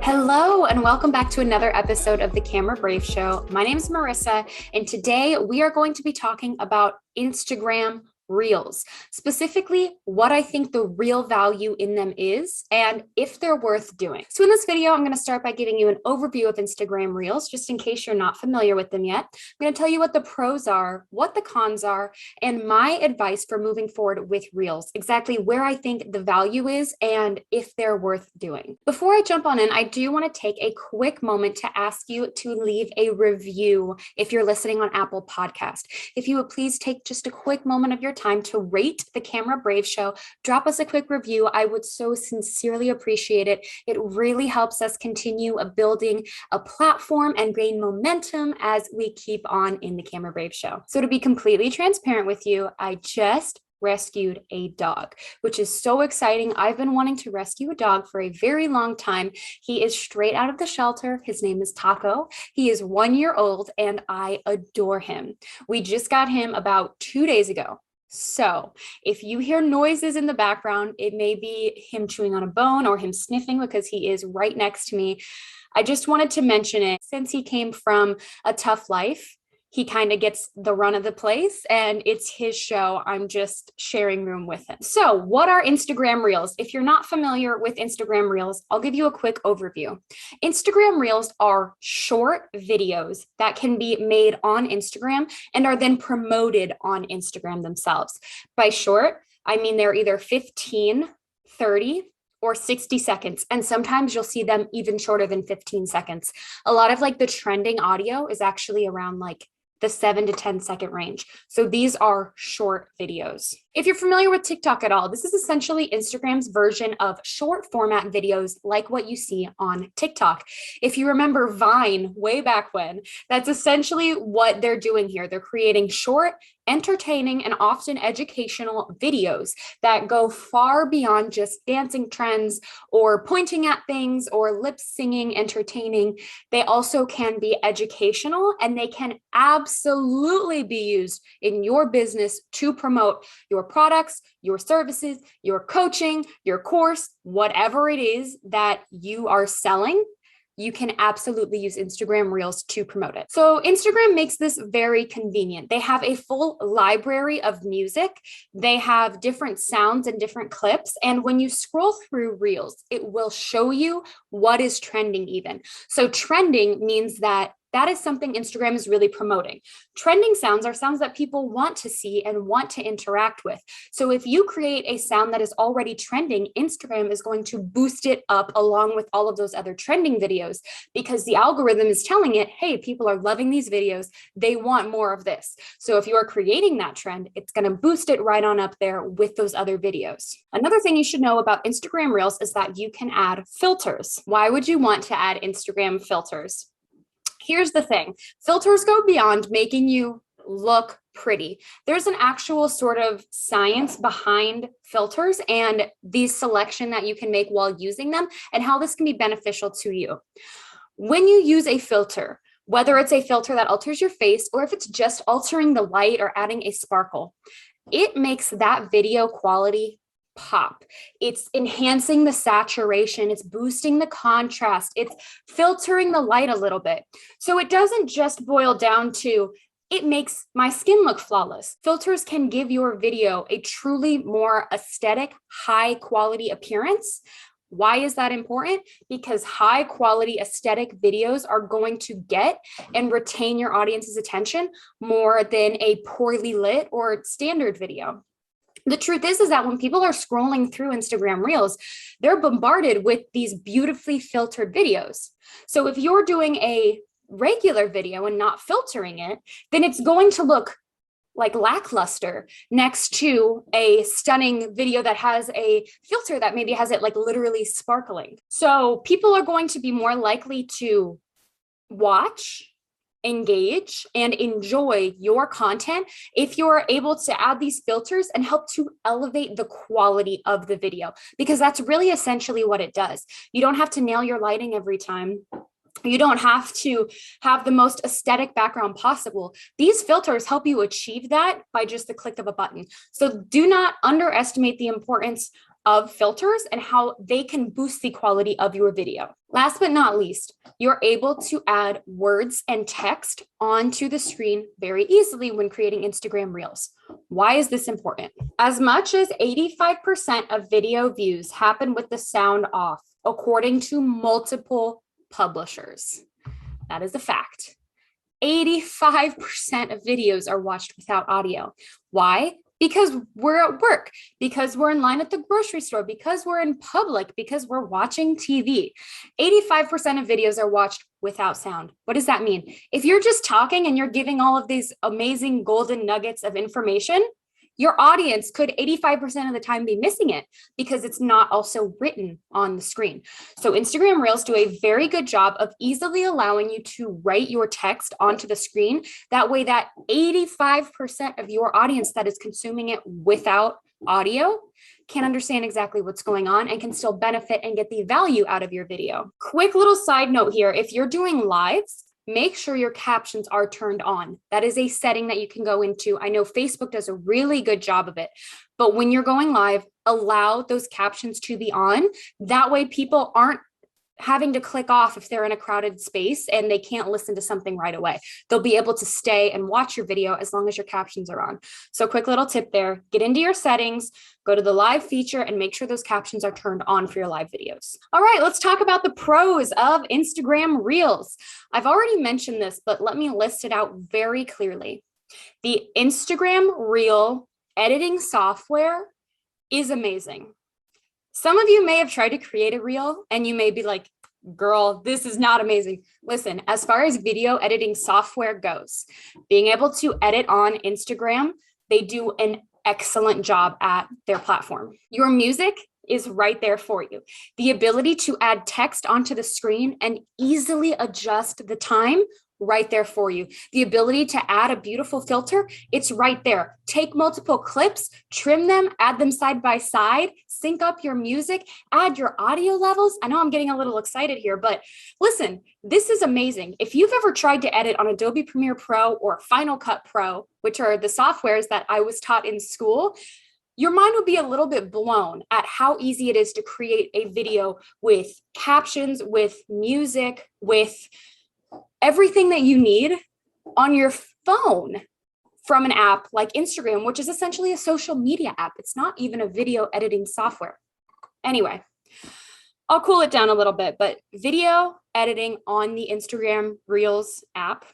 Hello, and welcome back to another episode of the Camera Brave Show. My name is Marissa, and today we are going to be talking about Instagram Reels, specifically what I think the real value in them is and if they're worth doing. So in this video, I'm going to start by giving you an overview of Instagram Reels, just in case you're not familiar with them yet. I'm going to tell you what the pros are, what the cons are, and my advice for moving forward with Reels, exactly where I think the value is and if they're worth doing. Before I jump on in, I do want to take a quick moment to ask you to leave a review if you're listening on Apple Podcast. If you would please take just a quick moment of your time to rate the Camera Brave Show, drop us a quick review. I would so sincerely appreciate it. It really helps us continue building a platform and gain momentum as we keep on in the Camera Brave Show. So to be completely transparent with you, I just rescued a dog, which is so exciting. I've been wanting to rescue a dog for a very long time. He is straight out of the shelter. His name is Taco. He is 1 year old and I adore him. We just got him about 2 days ago. So if you hear noises in the background, it may be him chewing on a bone or him sniffing because he is right next to me. I just wanted to mention it. Since he came from a tough life, he kind of gets the run of the place and it's his show. I'm just sharing room with him. So what are Instagram Reels? If you're not familiar with Instagram Reels, I'll give you a quick overview. Instagram Reels are short videos that can be made on Instagram and are then promoted on Instagram themselves. By short, I mean they're either 15, 30, or 60 seconds. And sometimes you'll see them even shorter than 15 seconds. A lot of the trending audio is actually around the 7 to 10 second range. So these are short videos. If you're familiar with TikTok at all, this is essentially Instagram's version of short format videos like what you see on TikTok. If you remember Vine way back when, that's essentially what they're doing here. They're creating short, entertaining, and often educational videos that go far beyond just dancing trends or pointing at things or lip singing, entertaining. They also can be educational and they can absolutely be used in your business to promote your products, your services, your coaching, your course, whatever it is that you are selling. You can absolutely use Instagram Reels to promote it. So Instagram makes this very convenient. They have a full library of music. They have different sounds and different clips. And when you scroll through Reels, it will show you what is trending even. So trending means that is something Instagram is really promoting. Trending sounds are sounds that people want to see and want to interact with. So if you create a sound that is already trending, Instagram is going to boost it up along with all of those other trending videos because the algorithm is telling it, hey, people are loving these videos. They want more of this. So if you are creating that trend, it's going to boost it right on up there with those other videos. Another thing you should know about Instagram Reels is that you can add filters. Why would you want to add Instagram filters? Here's the thing. Filters go beyond making you look pretty. There's an actual sort of science behind filters and the selection that you can make while using them and how this can be beneficial to you. When you use a filter, whether it's a filter that alters your face or if it's just altering the light or adding a sparkle, it makes that video quality pop. It's enhancing the saturation. It's boosting the contrast. It's filtering the light a little bit. So it doesn't just boil down to, it makes my skin look flawless. Filters can give your video a truly more aesthetic, high quality appearance. Why is that important? Because high quality aesthetic videos are going to get and retain your audience's attention more than a poorly lit or standard video. The truth is that when people are scrolling through Instagram Reels, they're bombarded with these beautifully filtered videos. So if you're doing a regular video and not filtering it, then it's going to look like lackluster next to a stunning video that has a filter that maybe has it literally sparkling. So people are going to be more likely to watch, engage, and enjoy your content if you're able to add these filters and help to elevate the quality of the video, because that's really essentially what it does. You don't have to nail your lighting every time. You don't have to have the most aesthetic background possible. These filters help you achieve that by just the click of a button. So do not underestimate the importance of filters and how they can boost the quality of your video. Last but not least, you're able to add words and text onto the screen very easily when creating Instagram Reels. Why is this important? As much as 85% of video views happen with the sound off, according to multiple publishers. That is a fact. 85% of videos are watched without audio. Why? Because we're at work, because we're in line at the grocery store, because we're in public, because we're watching TV. 85% of videos are watched without sound. What does that mean? If you're just talking and you're giving all of these amazing golden nuggets of information, your audience could 85% of the time be missing it because it's not also written on the screen. So Instagram Reels do a very good job of easily allowing you to write your text onto the screen. That way that 85% of your audience that is consuming it without audio can understand exactly what's going on and can still benefit and get the value out of your video. Quick little side note here, if you're doing lives, make sure your captions are turned on. That is a setting that you can go into. I know Facebook does a really good job of it, but when you're going live, allow those captions to be on. That way people aren't having to click off if they're in a crowded space and they can't listen to something right away. They'll be able to stay and watch your video as long as your captions are on. So quick little tip there, get into your settings, go to the live feature and make sure those captions are turned on for your live videos. All right, let's talk about the pros of Instagram Reels. I've already mentioned this, but let me list it out very clearly. The Instagram Reel editing software is amazing. Some of you may have tried to create a reel and you may be like, girl, this is not amazing. Listen, as far as video editing software goes, being able to edit on Instagram, they do an excellent job at their platform. Your music is right there for you. The ability to add text onto the screen and easily adjust the time right there for you. The ability to add a beautiful filter, it's right there. Take multiple clips, trim them, add them side by side, sync up your music, add your audio levels. I know I'm getting a little excited here, but listen, this is amazing. If you've ever tried to edit on Adobe Premiere Pro or Final Cut Pro, which are the softwares that I was taught in school, your mind would be a little bit blown at how easy it is to create a video with captions, with music, with everything that you need on your phone from an app like Instagram, which is essentially a social media app. It's not even a video editing software. Anyway, I'll cool it down a little bit, but video editing on the Instagram Reels app,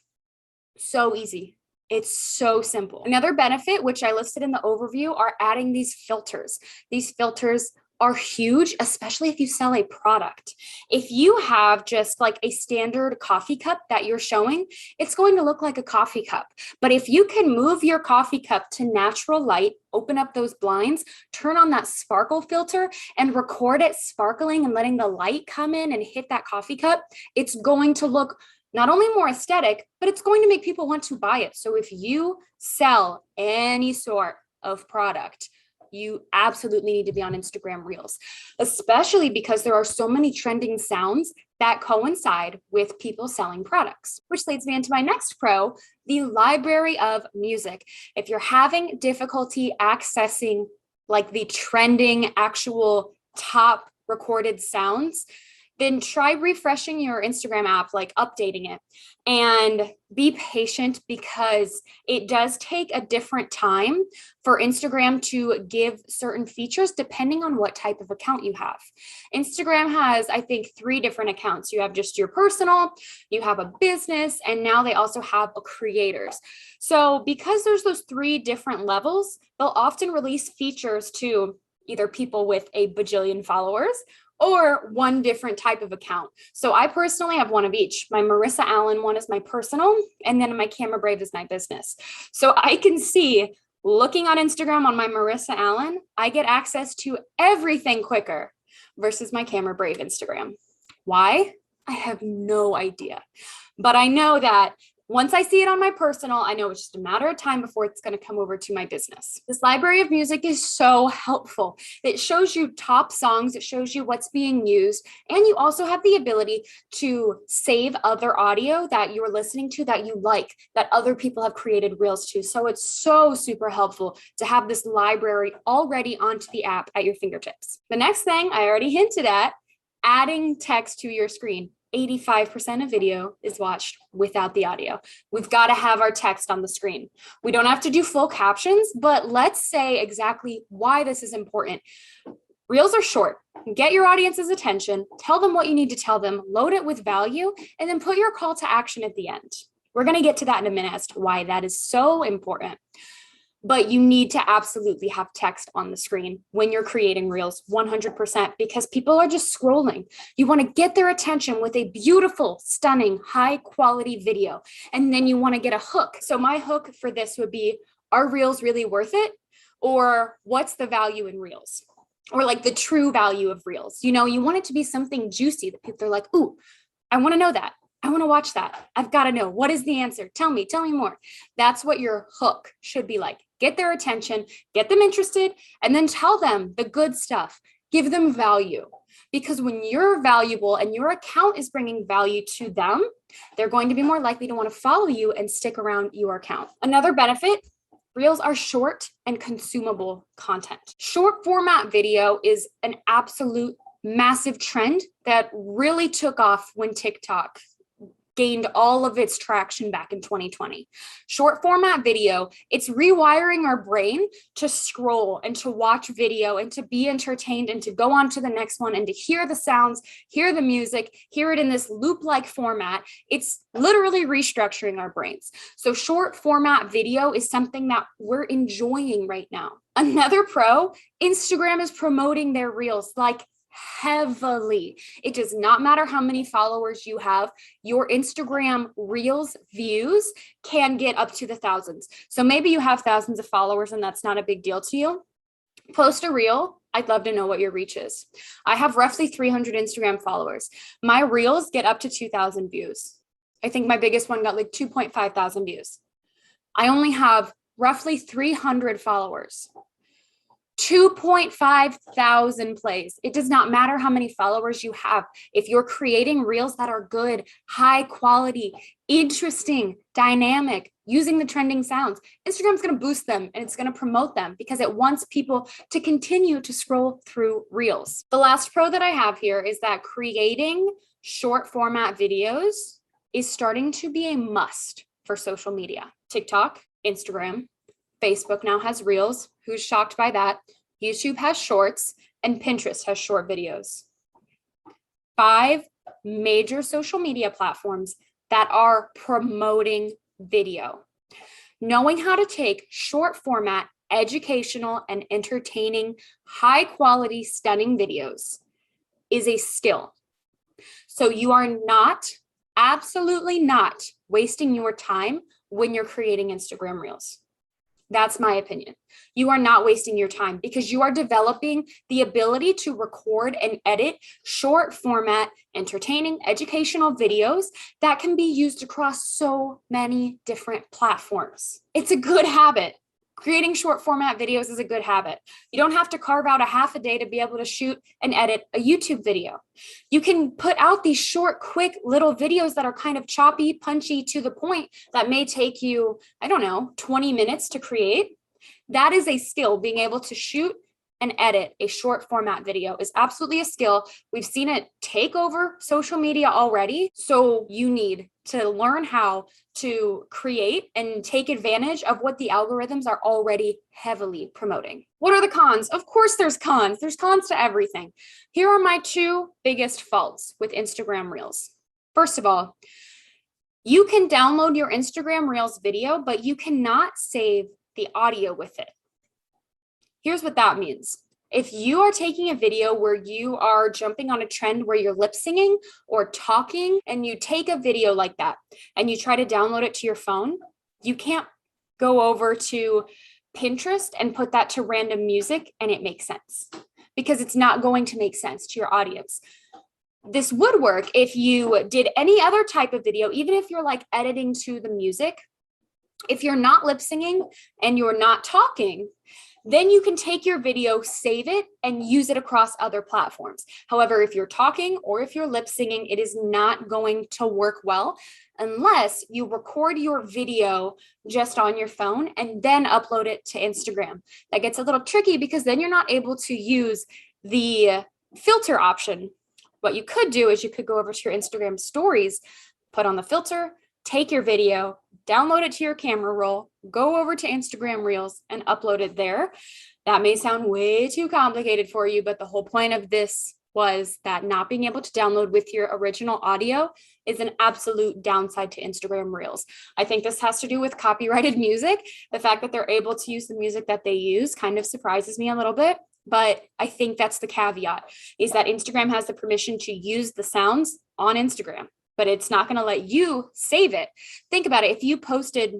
so easy. It's so simple. Another benefit, which I listed in the overview, are adding these filters. These filters are huge, especially if you sell a product. If you have just like a standard coffee cup that you're showing, it's going to look like a coffee cup. But if you can move your coffee cup to natural light, open up those blinds, turn on that sparkle filter and record it sparkling and letting the light come in and hit that coffee cup, it's going to look not only more aesthetic, but it's going to make people want to buy it. So if you sell any sort of product, you absolutely need to be on Instagram Reels, especially because there are so many trending sounds that coincide with people selling products, which leads me into my next pro, the library of music. If you're having difficulty accessing like the trending actual top recorded sounds, then try refreshing your Instagram app, like updating it, and be patient because it does take a different time for Instagram to give certain features depending on what type of account you have. Instagram has, I think, 3 different accounts. You have just your personal, you have a business, and now they also have a creators. So because there's those 3 different levels, they'll often release features to either people with a bajillion followers or one different type of account. So I personally have one of each. My Marissa Allen one is my personal, and then my Camera Brave is my business. So I can see, looking on Instagram on my Marissa Allen, I get access to everything quicker versus my Camera Brave Instagram. Why? I have no idea. But I know that Once I see it on my personal, I know it's just a matter of time before it's going to come over to my business. This library of music is so helpful. It shows you top songs, it shows you what's being used, and you also have the ability to save other audio that you're listening to that you like, that other people have created reels to. So it's so super helpful to have this library already onto the app at your fingertips. The next thing I already hinted at, adding text to your screen. 85% of video is watched without the audio. We've got to have our text on the screen. We don't have to do full captions, but let's say exactly why this is important. Reels are short. Get your audience's attention, tell them what you need to tell them, load it with value, and then put your call to action at the end. We're going to get to that in a minute as to why that is so important. But you need to absolutely have text on the screen when you're creating reels, 100%, because people are just scrolling. You want to get their attention with a beautiful, stunning, high quality video. And then you want to get a hook. So my hook for this would be, are reels really worth it? Or what's the value in reels? Or like the true value of reels. You know, you want it to be something juicy that people are like, ooh, I want to know that. I want to watch that. I've got to know. What is the answer? Tell me more. That's what your hook should be like. Get their attention, get them interested, and then tell them the good stuff. Give them value. Because when you're valuable and your account is bringing value to them, they're going to be more likely to want to follow you and stick around your account. Another benefit, reels are short and consumable content. Short format video is an absolute massive trend that really took off when TikTok gained all of its traction back in 2020. Short format video, it's rewiring our brain to scroll and to watch video and to be entertained and to go on to the next one and to hear the sounds, hear the music, hear it in this loop-like format. It's literally restructuring our brains. So short format video is something that we're enjoying right now. Another pro, Instagram is promoting their reels like heavily. It does not matter how many followers you have, your Instagram Reels views can get up to the thousands. So maybe you have thousands of followers and that's not a big deal to you. Post a reel. I'd love to know what your reach is. I have roughly 300 Instagram followers. My reels get up to 2,000 views. I think my biggest one got like 2.5 thousand views. I only have roughly 300 followers. 2.5 thousand plays. It does not matter how many followers you have. If you're creating reels that are good, high quality, interesting, dynamic, using the trending sounds, Instagram's going to boost them and it's going to promote them because it wants people to continue to scroll through reels. The last pro that I have here is that creating short format videos is starting to be a must for social media. TikTok, Instagram, Facebook now has reels. Who's shocked by that? YouTube has shorts and Pinterest has short videos. 5 major social media platforms that are promoting video. Knowing how to take short format, educational and entertaining, high quality, stunning videos is a skill. So you are not, absolutely not wasting your time when you're creating Instagram reels. That's my opinion. You are not wasting your time because you are developing the ability to record and edit short format, entertaining, educational videos that can be used across so many different platforms. It's a good habit. Creating short format videos is a good habit. You don't have to carve out a half a day to be able to shoot and edit a YouTube video. You can put out these short, quick little videos that are kind of choppy, punchy, to the point that may take you, 20 minutes to create. That is a skill. Being able to shoot and edit a short format video is absolutely a skill. We've seen it take over social media already. So you need to learn how to create and take advantage of what the algorithms are already heavily promoting. What are the cons? Of course, there's cons. There's cons to everything. Here are my 2 biggest faults with Instagram Reels. First of all, you can download your Instagram Reels video, but you cannot save the audio with it. Here's what that means. If you are taking a video where you are jumping on a trend where you're lip singing or talking, and you take a video like that and you try to download it to your phone, you can't go over to Pinterest and put that to random music and it makes sense because it's not going to make sense to your audience. this would work if you did any other type of video, even if you're like editing to the music. If you're not lip singing and you're not talking, then you can take your video, save it, and use it across other platforms. However, if you're talking or if you're lip singing, it is not going to work well unless you record your video just on your phone and then upload it to Instagram. That gets a little tricky because then you're not able to use the filter option. What you could do is you could go over to your Instagram stories, put on the filter, take your video, download it to your camera roll, go over to Instagram Reels and upload it there. That may sound way too complicated for you, but the whole point of this was that not being able to download with your original audio is an absolute downside to Instagram Reels. I think this has to do with copyrighted music. The fact that they're able to use the music that they use kind of surprises me a little bit. But I think that's the caveat, is that Instagram has the permission to use the sounds on Instagram, but it's not going to let you save it. Think about it. If you posted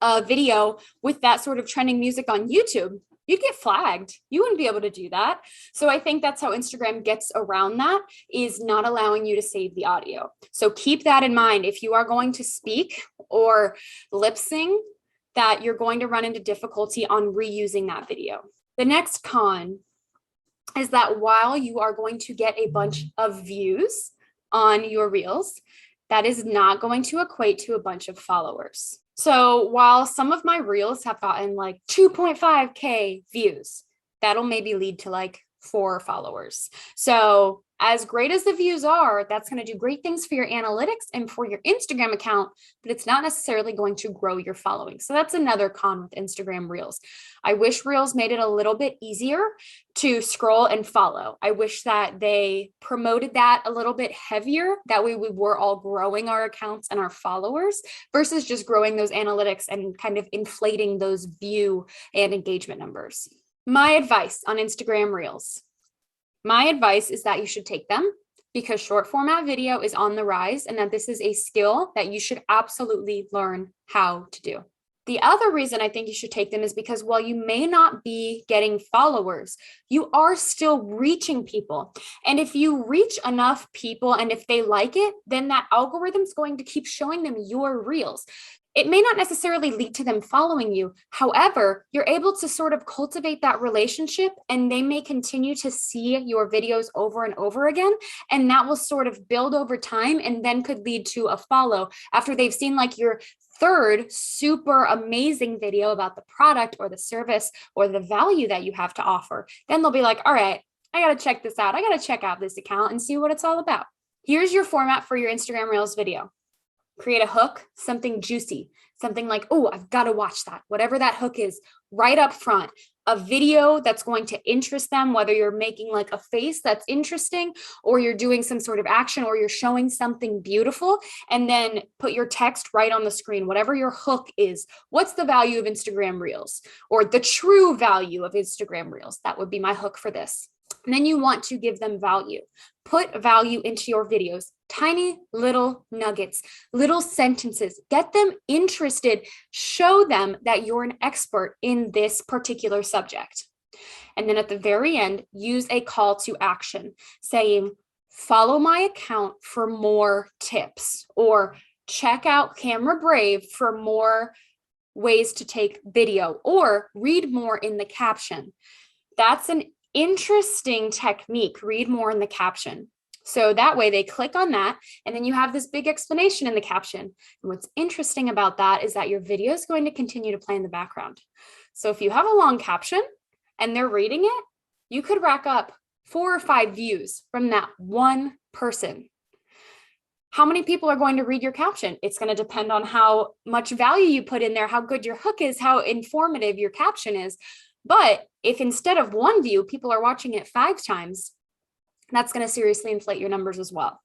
a video with that sort of trending music on YouTube, you'd get flagged. You wouldn't be able to do that. So I think that's how Instagram gets around that, is not allowing you to save the audio. So keep that in mind. If you are going to speak or lip sing, that you're going to run into difficulty on reusing that video. The next con is that while you are going to get a bunch of views on your Reels, that is not going to equate to a bunch of followers. So while some of my Reels have gotten like 2.5K views, that'll maybe lead to like 4 followers. So as great as the views are, that's going to do great things for your analytics and for your Instagram account, but it's not necessarily going to grow your following. So that's another con with Instagram Reels. I wish Reels made it a little bit easier to scroll and follow. I wish that they promoted that a little bit heavier. That way we were all growing our accounts and our followers versus just growing those analytics and kind of inflating those view and engagement numbers. My advice on Instagram Reels. My advice is that you should take them because short format video is on the rise and that this is a skill that you should absolutely learn how to do. The other reason I think you should take them is because while you may not be getting followers, you are still reaching people. And if you reach enough people and if they like it, then that algorithm's going to keep showing them your Reels. It may not necessarily lead to them following you. However, you're able to sort of cultivate that relationship and they may continue to see your videos over and over again. And that will sort of build over time and then could lead to a follow after they've seen like your third super amazing video about the product or the service or the value that you have to offer. Then they'll be like, all right, I got to check this out. I got to check out this account and see what it's all about. Here's your format for your Instagram Reels video. Create a hook, something juicy, something like, oh, I've got to watch that. Whatever that hook is, right up front, a video that's going to interest them, whether you're making like a face that's interesting or you're doing some sort of action or you're showing something beautiful, and then put your text right on the screen, whatever your hook is. What's the value of Instagram Reels or the true value of Instagram Reels? That would be my hook for this. And then you want to give them value. Put value into your videos, tiny little nuggets, little sentences, get them interested, show them that you're an expert in this particular subject. And then at the very end, use a call to action saying, follow my account for more tips, or check out Camera Brave for more ways to take video, or read more in the caption. That's an interesting technique. Read more in the caption. So that way they click on that and then you have this big explanation in the caption. And what's interesting about that is that your video is going to continue to play in the background. So if you have a long caption and they're reading it, you could rack up 4 or 5 views from that one person. How many people are going to read your caption? It's going to depend on how much value you put in there, how good your hook is, how informative your caption is. But if instead of 1 view, people are watching it 5 times, that's going to seriously inflate your numbers as well.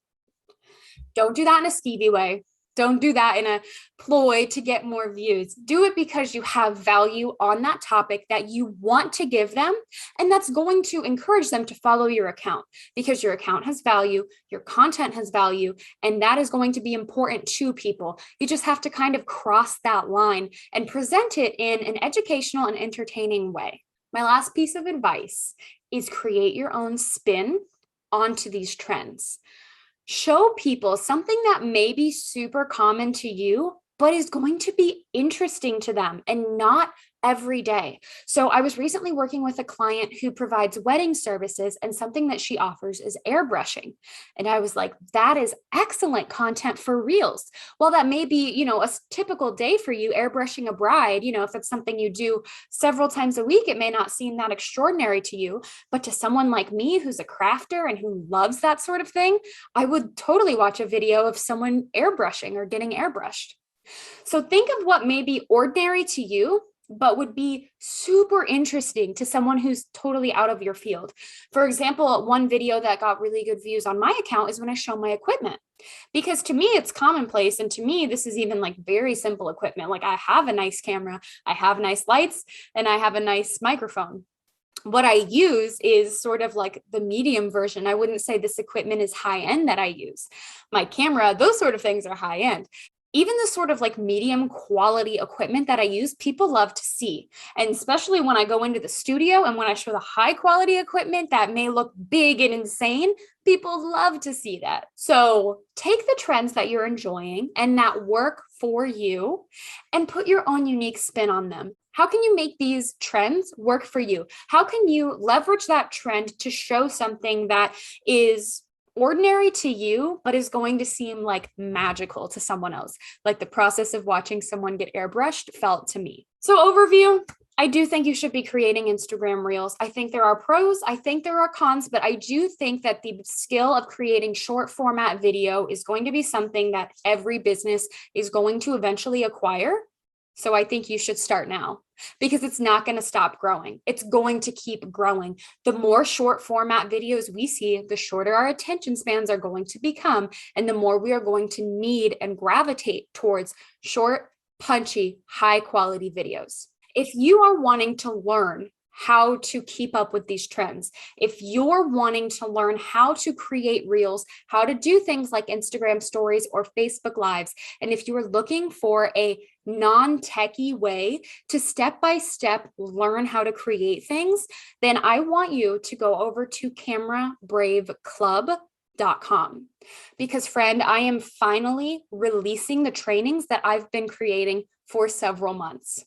Don't do that in a skeevy way. Don't do that in a ploy to get more views. Do it because you have value on that topic that you want to give them, and that's going to encourage them to follow your account because your account has value, your content has value, and that is going to be important to people. You just have to kind of cross that line and present it in an educational and entertaining way. My last piece of advice is create your own spin onto these trends. Show people something that may be super common to you, but is going to be interesting to them and not every day. So I was recently working with a client who provides wedding services, and something that she offers is airbrushing. And I was like, that is excellent content for reels. Well, that may be, a typical day for you, airbrushing a bride. If it's something you do several times a week, it may not seem that extraordinary to you, but to someone like me who's a crafter and who loves that sort of thing, I would totally watch a video of someone airbrushing or getting airbrushed. So think of what may be ordinary to you, but would be super interesting to someone who's totally out of your field. For example, one video that got really good views on my account is when I show my equipment, because to me, it's commonplace. And to me, this is even like very simple equipment. Like I have a nice camera, I have nice lights, and I have a nice microphone. What I use is sort of like the medium version. I wouldn't say this equipment is high end that I use. My camera, those sort of things are high end. Even the sort of like medium quality equipment that I use, people love to see. And especially when I go into the studio and when I show the high quality equipment that may look big and insane, people love to see that. So take the trends that you're enjoying and that work for you and put your own unique spin on them. How can you make these trends work for you? How can you leverage that trend to show something that is ordinary to you, but is going to seem like magical to someone else, like the process of watching someone get airbrushed felt to me. So overview, I do think you should be creating Instagram Reels. I think there are pros, I think there are cons, but I do think that the skill of creating short format video is going to be something that every business is going to eventually acquire. So I think you should start now, because it's not going to stop growing. It's going to keep growing. The more short format videos we see, the shorter our attention spans are going to become, and the more we are going to need and gravitate towards short, punchy, high quality videos. If you are wanting to learn how to keep up with these trends, if you're wanting to learn how to create reels, how to do things like Instagram stories or Facebook lives, and if you are looking for a non-techy way to step-by-step learn how to create things, then I want you to go over to camerabraveclub.com, because friend, I am finally releasing the trainings that I've been creating for several months.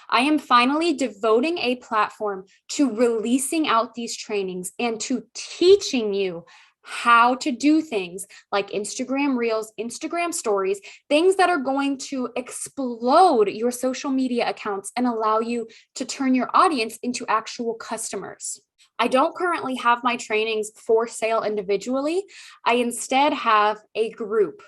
I am finally devoting a platform to releasing out these trainings and to teaching you how to do things like Instagram Reels, Instagram Stories, things that are going to explode your social media accounts and allow you to turn your audience into actual customers. I don't currently have my trainings for sale individually. I instead have a group.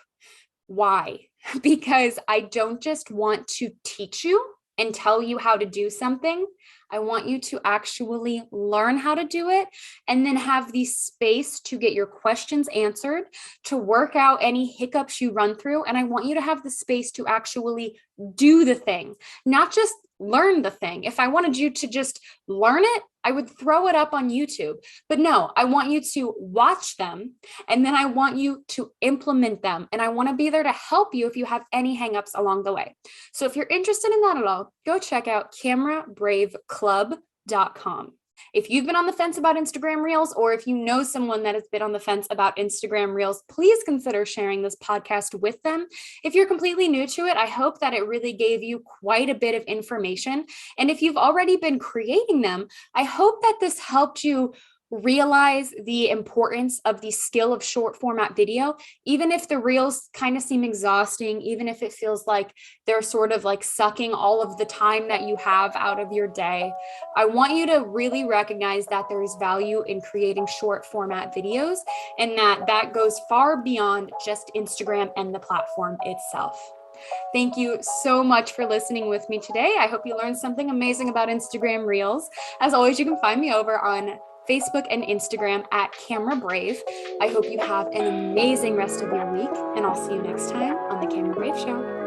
Why? Because I don't just want to teach you and tell you how to do something. I want you to actually learn how to do it and then have the space to get your questions answered, to work out any hiccups you run through. And I want you to have the space to actually do the thing, not just learn the thing. If I wanted you to just learn it, I would throw it up on YouTube. But no, I want you to watch them, and then I want you to implement them. And I want to be there to help you if you have any hangups along the way. So if you're interested in that at all, go check out camerabraveclub.com. If you've been on the fence about Instagram Reels, or if you know someone that has been on the fence about Instagram Reels, please consider sharing this podcast with them. If you're completely new to it, I hope that it really gave you quite a bit of information. And if you've already been creating them, I hope that this helped you realize the importance of the skill of short format video, even if the reels kind of seem exhausting, even if it feels like they're sort of like sucking all of the time that you have out of your day. I want you to really recognize that there is value in creating short format videos, and that goes far beyond just Instagram and the platform itself. Thank you so much for listening with me today. I hope you learned something amazing about Instagram Reels. As always, you can find me over on Facebook and Instagram at Camera Brave. I hope you have an amazing rest of your week, and I'll see you next time on the Camera Brave Show.